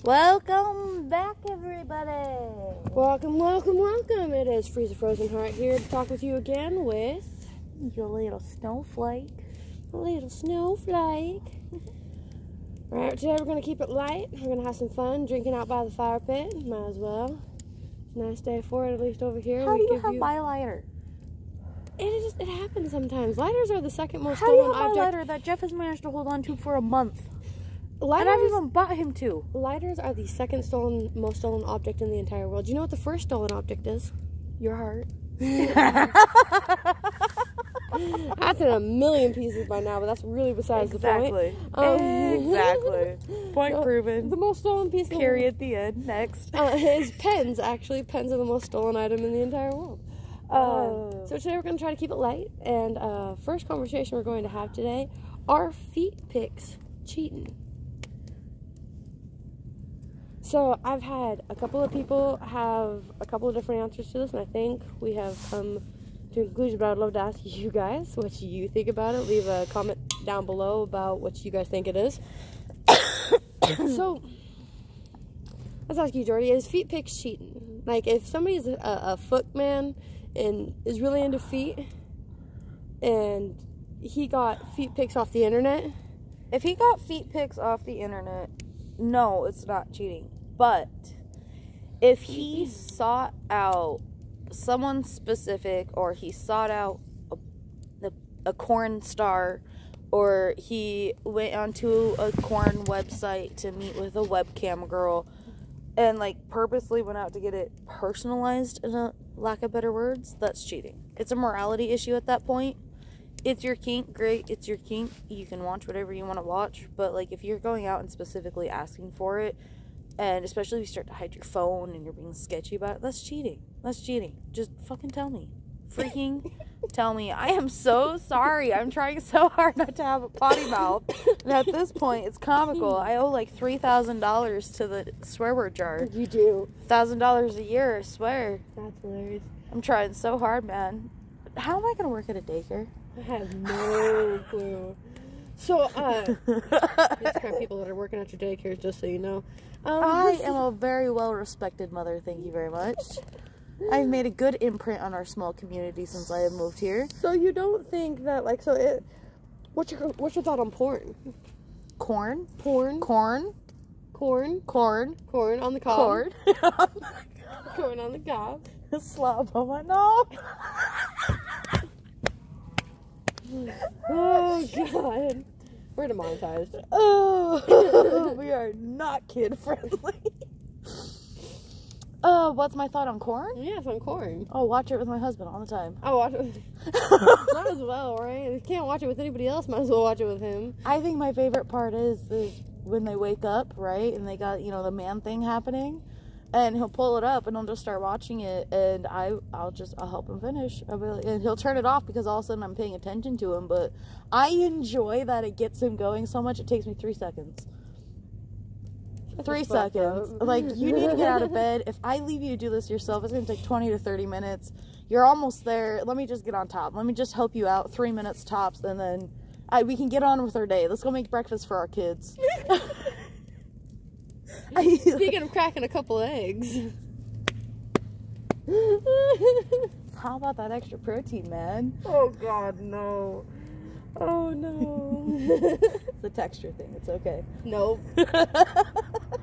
Welcome back, everybody. Welcome, welcome, welcome. It is Freeza Frozen Heart here to talk with you again with your little snowflake. a little snowflake. Alright, today we're going to keep it light. We're going to have some fun drinking out by the fire pit. Might as well. Nice day for it, at least over here. How do you have my lighter? It happens sometimes. Lighters are the second most How do you stolen have my object. lighter that Jeff has managed to hold on to for a month? Lighters, And I've even bought him two. lighters are the second most stolen object in the entire world. Do you know what the first stolen object is? Your heart. That's in a million pieces by now, but that's really besides the point. Exactly. Point No, proven. The most stolen piece. Period at the end. Next. Is pens. Actually, pens are the most stolen item in the entire world. So today we're going to try to keep it light. And first conversation we're going to have today: are feet pics cheating? So I've had a couple of people have a couple of different answers to this, and I think we have come to a conclusion. But I'd love to ask you guys what you think about it. Leave a comment down below about what you guys think it is. So let's ask you, Jordy: is feet pics cheating? Like, if somebody's a foot man and is really into feet, and he got feet pics off the internet. If he got feet pics off the internet, no, it's not cheating. But if he sought out someone specific, or he sought out a corn star, or he went onto a corn website to meet with a webcam girl, and like purposely went out to get it personalized, in a lack of better words, that's cheating. It's a morality issue at that point. It's your kink, great, it's your kink. You can watch whatever you want to watch, but like if you're going out and specifically asking for it, and especially if you start to hide your phone and you're being sketchy about it, that's cheating. That's cheating. Just fucking tell me. Freaking tell me. I am so sorry. I'm trying so hard not to have a potty mouth. And at this point, it's comical. I owe like $3,000 to the swear word jar. You do. $1,000 a year, I swear. That's hilarious. I'm trying so hard, man. How am I going to work at a daycare? I have no clue. So, these kind of people that are working at your daycares, just so you know. I am a very well-respected mother, thank you very much. I've made a good imprint on our small community since I have moved here. So you don't think that, like, what's your thought on porn? Corn? Porn? Corn? Corn? Corn? Corn on the cob? Corn? Corn on the cob. Slob on my knob. Oh, God. We're demonetized. Oh, we are not kid-friendly. What's my thought on corn? Yes, on corn. Oh, watch it with my husband all the time. I watch it with might as well, right? If you can't watch it with anybody else, might as well watch it with him. I think my favorite part is when they wake up, right? And they got, the man thing happening. And he'll pull it up and he'll just start watching it, and I'll help him finish. And he'll turn it off because all of a sudden I'm paying attention to him, but I enjoy that it gets him going so much. It takes me 3 seconds. 3 seconds. Like, you need to get out of bed. If I leave you to do this yourself, it's going to take 20 to 30 minutes. You're almost there. Let me just get on top. Let me just help you out. 3 minutes tops, and then we can get on with our day. Let's go make breakfast for our kids. Speaking of cracking a couple eggs. How about that extra protein, man? Oh, God, no. Oh, no. It's a texture thing. It's okay. Nope.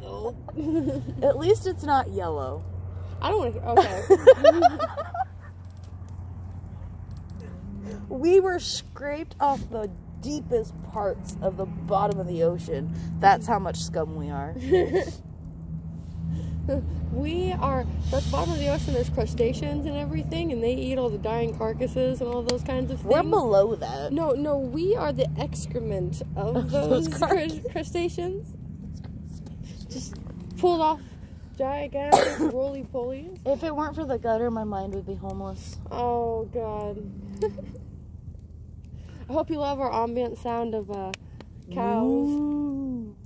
Nope. At least it's not yellow. I don't want to... Okay. We were scraped off the deepest parts of the bottom of the ocean. That's how much scum we are. We are... At the bottom of the ocean, there's crustaceans and everything, and they eat all the dying carcasses and all those kinds of things. We're below that. No, we are the excrement of those crustaceans. Just pulled off gigantic roly-polies. If it weren't for the gutter, my mind would be homeless. Oh, God. I hope you love our ambient sound of cows. Ooh.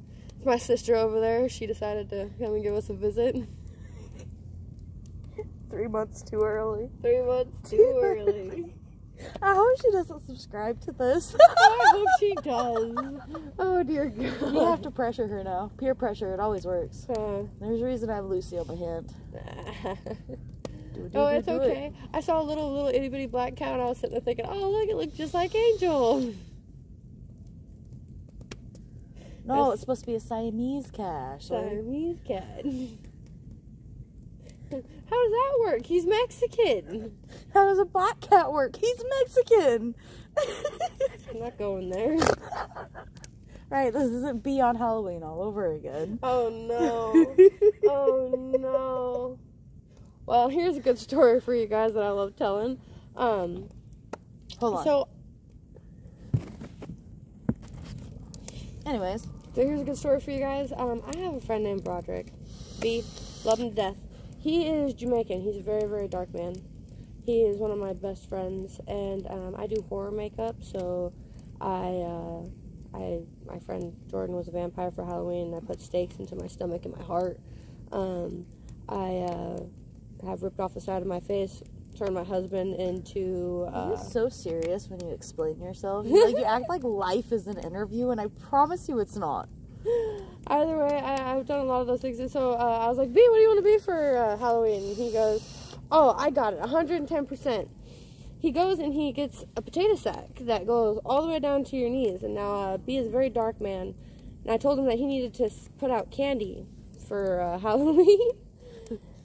My sister over there, she decided to come and give us a visit. 3 months too early. 3 months too early. I hope she doesn't subscribe to this. I hope she does. Oh, dear God. You have to pressure her now. Peer pressure, it always works. Uh, There's a reason I have Lucy on my hand. Oh, it's okay. I saw a little itty bitty black cow and I was sitting there thinking, oh, look, it looks just like Angel. No, it's supposed to be a Siamese cat. Siamese cat. How does that work? He's Mexican. How does a black cat work? He's Mexican. I'm not going there. Right, this isn't Beyond Halloween all over again. Oh, no. Oh, no. Well, here's a good story for you guys that I love telling. Hold on. So anyways. So here's a good story for you guys. I have a friend named Broderick. B, love him to death. He is Jamaican. He's a very, very dark man. He is one of my best friends, and I do horror makeup. So my friend Jordan was a vampire for Halloween, and I put stakes into my stomach and my heart. I have ripped off the side of my face, turned my husband into... You're so serious when you explain yourself. You act like life is an interview, and I promise you it's not. Either way, I've done a lot of those things. And so I was like, B, what do you want to be for Halloween? And he goes, oh, I got it, 110%. He goes and he gets a potato sack that goes all the way down to your knees. And now B is a very dark man. And I told him that he needed to put out candy for Halloween.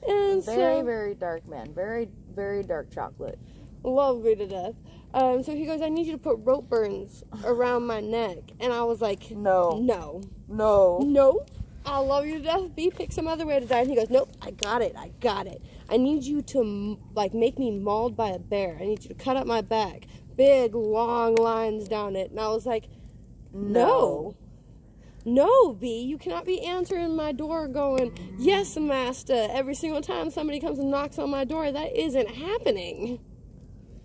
And very, very dark man. Very, very dark chocolate. Love me to death. So he goes, I need you to put rope burns around my neck. And I was like, no. No. No. Nope. I love you to death. B, pick some other way to die. And he goes, nope, I got it. I got it. I need you to, make me mauled by a bear. I need you to cut up my back. Big, long lines down it. And I was like, no. No, B, you cannot be answering my door going, yes, master, every single time somebody comes and knocks on my door. That isn't happening.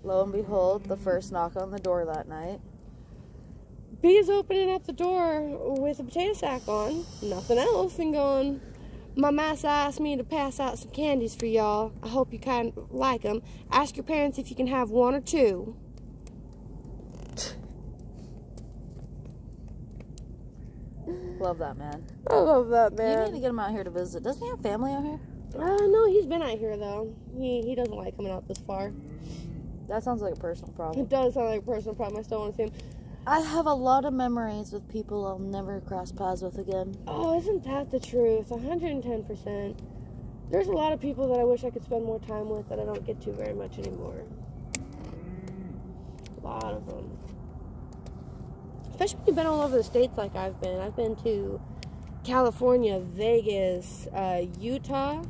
Lo and behold, the first knock on the door that night. B is opening up the door with a potato sack on, nothing else, and going, my master asked me to pass out some candies for y'all. I hope you kind of like them. Ask your parents if you can have one or two. Love that man. I love that man. You need to get him out here to visit. Doesn't he have family out here? No, he's been out here, though. He doesn't like coming out this far. That sounds like a personal problem. It does sound like a personal problem. I still want to see him. I have a lot of memories with people I'll never cross paths with again. Oh, isn't that the truth? 110%. There's a lot of people that I wish I could spend more time with that I don't get to very much anymore. A lot of them. Especially when you've been all over the states like I've been. I've been to California, Vegas, Utah.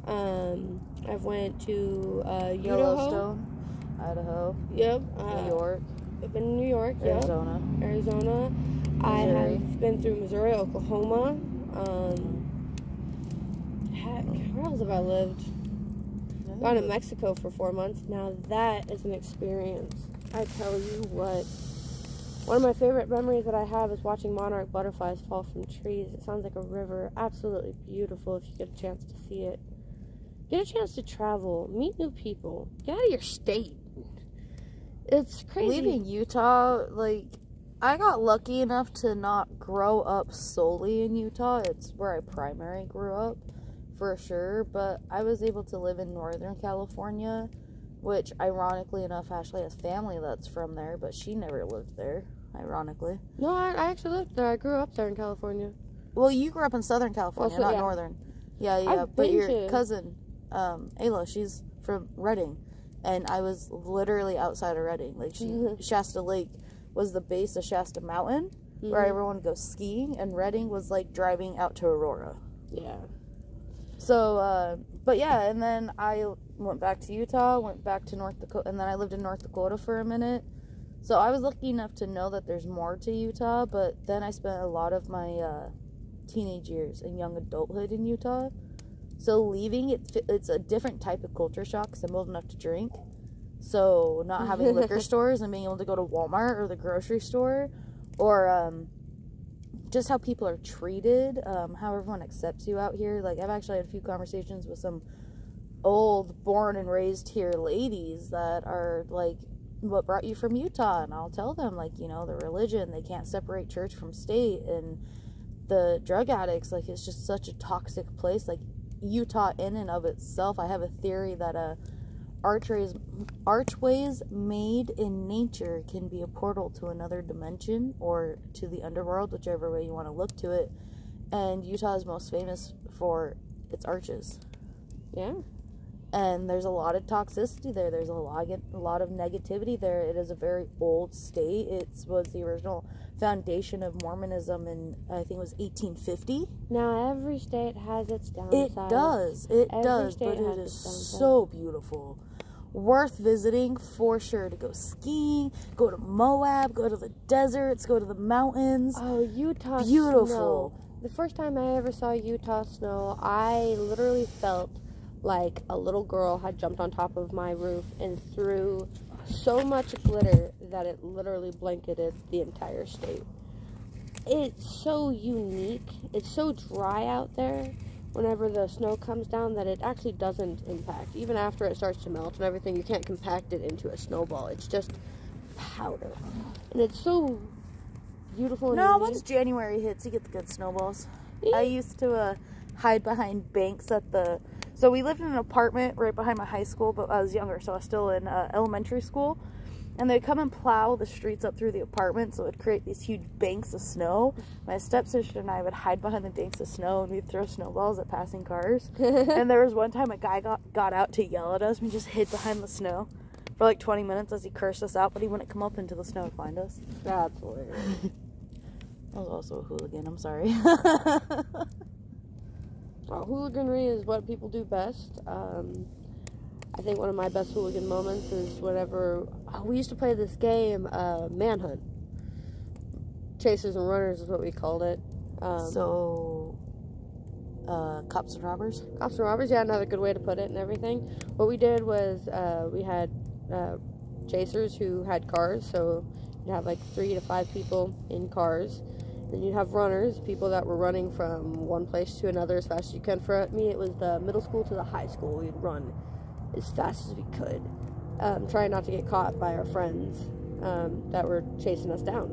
I've went to Yellowstone, Idaho. Yep. New York. I've been in New York. Arizona. Yep. Arizona. Missouri. I have been through Missouri, Oklahoma. Heck, where else have I lived? Gone to Mexico for 4 months. Now that is an experience. I tell you what. One of my favorite memories that I have is watching monarch butterflies fall from trees. It sounds like a river. Absolutely beautiful if you get a chance to see it. Get a chance to travel. Meet new people. Get out of your state. It's crazy. Leaving Utah, I got lucky enough to not grow up solely in Utah. It's where I primarily grew up, for sure. But I was able to live in Northern California, which, ironically enough, Ashley has family that's from there, but she never lived there, ironically. No, I actually lived there. I grew up there in California. Well, you grew up in Southern California, not Northern. Yeah, but your cousin, Ayla, she's from Redding. And I was literally outside of Redding. Shasta Lake was the base of Shasta Mountain, where everyone would go skiing, and Redding was driving out to Aurora. Yeah. So, but yeah, and then I went back to Utah, went back to North Dakota, and then I lived in North Dakota for a minute. So I was lucky enough to know that there's more to Utah, but then I spent a lot of my teenage years and young adulthood in Utah. So leaving, it's a different type of culture shock because I'm old enough to drink. So not having liquor stores and being able to go to Walmart or the grocery store, or just how people are treated, how everyone accepts you out here. I've actually had a few conversations with some old, born and raised here ladies that are what brought you from Utah? And I'll tell them, like, you know, the religion, they can't separate church from state, and the drug addicts, like, it's just such a toxic place. Like, Utah in and of itself, I have a theory that archways made in nature can be a portal to another dimension or to the underworld, whichever way you want to look to it. And Utah is most famous for its arches. Yeah. And there's a lot of toxicity there. There's a lot of negativity there. It is a very old state. It was the original foundation of Mormonism in, I think it was 1850. Now, every state has its downsides. It does, but it is so beautiful. Worth visiting for sure, to go skiing, go to Moab, go to the deserts, go to the mountains. Oh, Utah beautiful. Snow. The first time I ever saw Utah snow, I literally felt like a little girl had jumped on top of my roof and threw so much glitter that it literally blanketed the entire state. It's so unique. It's so dry out there whenever the snow comes down that it actually doesn't impact. Even after it starts to melt and everything, you can't compact it into a snowball. It's just powder. And it's so beautiful. No, once January hits, you get the good snowballs. Yeah. I used to hide behind banks at the... So we lived in an apartment right behind my high school, but I was younger, so I was still in elementary school. And they'd come and plow the streets up through the apartment, so it would create these huge banks of snow. My stepsister and I would hide behind the banks of snow, and we'd throw snowballs at passing cars. And there was one time a guy got out to yell at us, and we just hid behind the snow for like 20 minutes as he cursed us out, but he wouldn't come up into the snow to find us. That's weird. I was also a hooligan, I'm sorry. Well, hooliganry is what people do best. I think one of my best hooligan moments is whenever we used to play this game, Manhunt. Chasers and Runners is what we called it. Cops and Robbers? Cops and Robbers, yeah, another good way to put it and everything. What we did was we had chasers who had cars, so you'd have like 3 to 5 people in cars. Then you'd have runners, people that were running from one place to another as fast as you can. For me, it was the middle school to the high school. We'd run as fast as we could, trying not to get caught by our friends that were chasing us down.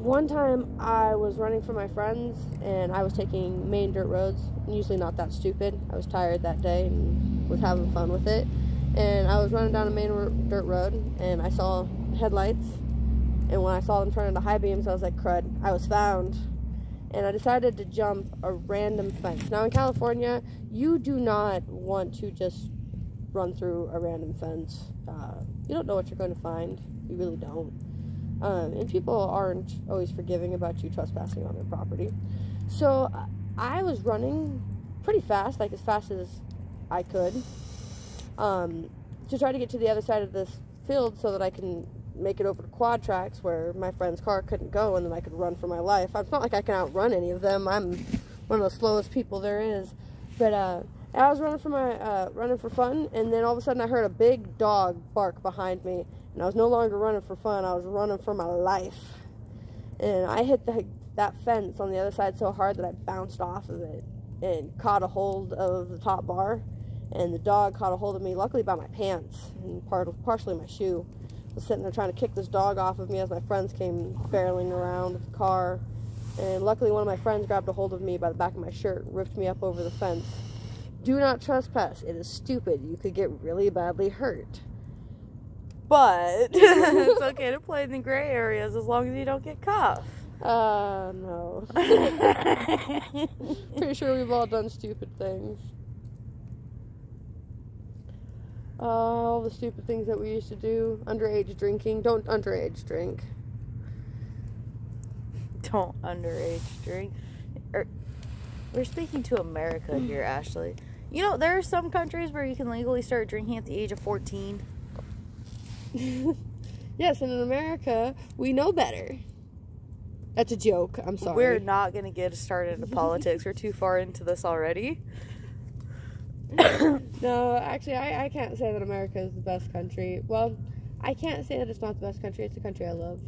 One time, I was running from my friends, and I was taking main dirt roads. Usually not that stupid. I was tired that day and was having fun with it. And I was running down a main dirt road, and I saw headlights. And when I saw them turn into high beams, I was like, crud, I was found. And I decided to jump a random fence. Now in California, you do not want to just run through a random fence. You don't know what you're going to find. You really don't. And people aren't always forgiving about you trespassing on their property. So I was running pretty fast, like as fast as I could, to try to get to the other side of this field so that I can make it over to quad tracks where my friend's car couldn't go, and then I could run for my life. It's not like I can outrun any of them. I'm one of the slowest people there is. But I was running for fun, and then all of a sudden I heard a big dog bark behind me, and I was no longer running for fun. I was running for my life. And I hit that fence on the other side so hard that I bounced off of it and caught a hold of the top bar, and the dog caught a hold of me, luckily by my pants and partially my shoe. I was sitting there trying to kick this dog off of me as my friends came barreling around with the car, and luckily one of my friends grabbed a hold of me by the back of my shirt and ripped me up over the fence. Do not trespass. It is stupid. You could get really badly hurt. But it's okay to play in the gray areas as long as you don't get caught. No. Pretty sure we've all done stupid things. All the stupid things that we used to do. Underage drinking. Don't underage drink. Don't underage drink. We're speaking to America here, Ashley. You know, there are some countries where you can legally start drinking at the age of 14. Yes, and in America, we know better. That's a joke. I'm sorry. We're not going to get started into politics. We're too far into this already. No, actually, I can't say that America is the best country. Well, I can't say that it's not the best country. It's the country I love.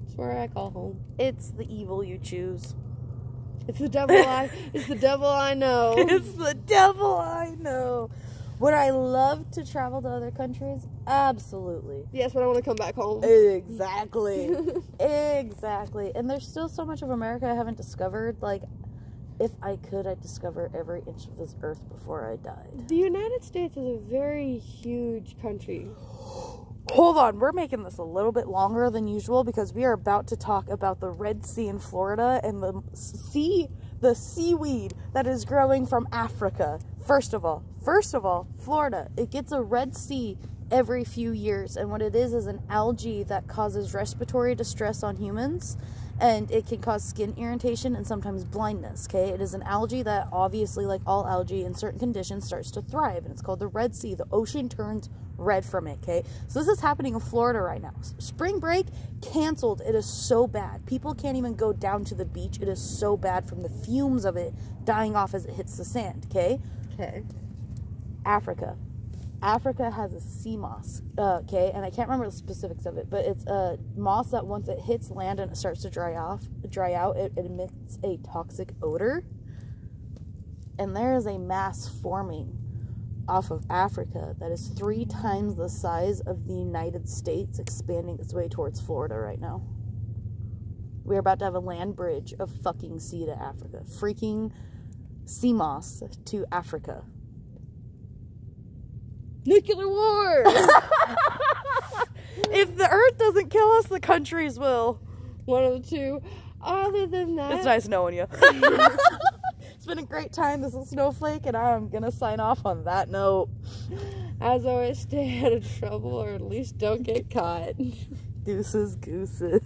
It's where I call home. It's the evil you choose. It's the devil it's the devil I know. It's the devil I know. Would I love to travel to other countries? Absolutely. Yes, but I want to come back home. Exactly. Exactly. And there's still so much of America I haven't discovered. Like, if I could, I'd discover every inch of this earth before I died. The United States is a very huge country. Hold on, we're making this a little bit longer than usual because we are about to talk about the Red Sea in Florida and the seaweed that is growing from Africa. First of all, Florida, it gets a Red Sea every few years, and what it is an algae that causes respiratory distress on humans, and it can cause skin irritation and sometimes blindness, okay? It is an algae that obviously, like all algae, in certain conditions starts to thrive, and it's called the Red Sea. The ocean turns red from it, okay? So this is happening in Florida right now. Spring break canceled. It is so bad. People can't even go down to the beach. It is so bad from the fumes of it dying off as it hits the sand, okay? Okay. Africa has a sea moss, okay, and I can't remember the specifics of it, but it's a moss that once it hits land and it starts to dry out, it emits a toxic odor, and there is a mass forming off of Africa that is 3 times the size of the United States, expanding its way towards Florida right now. We're about to have a land bridge of fucking sea to Africa. Freaking sea moss to Africa. Nuclear war! If the earth doesn't kill us, the countries will. One of the two. Other than that... It's nice knowing you. It's been a great time. This is Snowflake, and I'm gonna sign off on that note. As always, stay out of trouble, or at least don't get caught. Deuces, gooses.